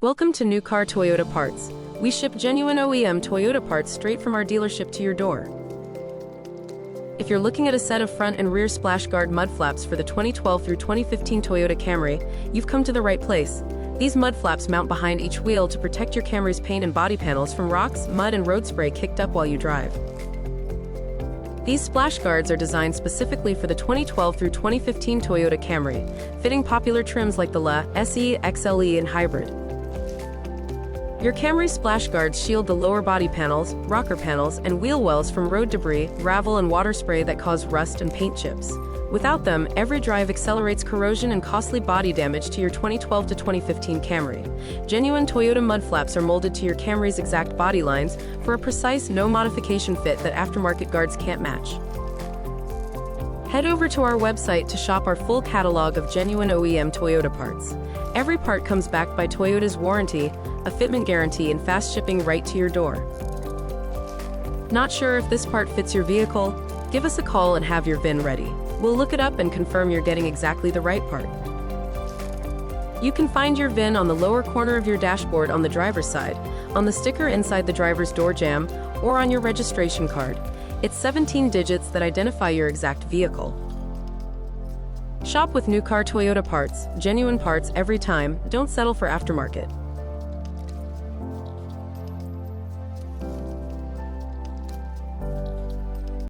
Welcome to New Car Toyota Parts. We ship genuine OEM Toyota parts straight from our dealership to your door. If you're looking at a set of front and rear splash guard mud flaps for the 2012 through 2015 Toyota Camry, you've come to the right place. These mud flaps mount behind each wheel to protect your Camry's paint and body panels from rocks, mud, and road spray kicked up while you drive. These splash guards are designed specifically for the 2012 through 2015 Toyota Camry, fitting popular trims like the LE, SE, XLE, and Hybrid. Your Camry splash guards shield the lower body panels, rocker panels, and wheel wells from road debris, gravel, and water spray that cause rust and paint chips. Without them, every drive accelerates corrosion and costly body damage to your 2012 to 2015 Camry. Genuine Toyota mud flaps are molded to your Camry's exact body lines for a precise, no-modification fit that aftermarket guards can't match. Head over to our website to shop our full catalog of genuine OEM Toyota parts. Every part comes backed by Toyota's warranty, a fitment guarantee, and fast shipping right to your door. Not sure if this part fits your vehicle? Give us a call and have your VIN ready. We'll look it up and confirm you're getting exactly the right part. You can find your VIN on the lower corner of your dashboard on the driver's side, on the sticker inside the driver's door jamb, or on your registration card. It's 17 digits that identify your exact vehicle. Shop with New Car Toyota Parts, genuine parts every time. Don't settle for aftermarket.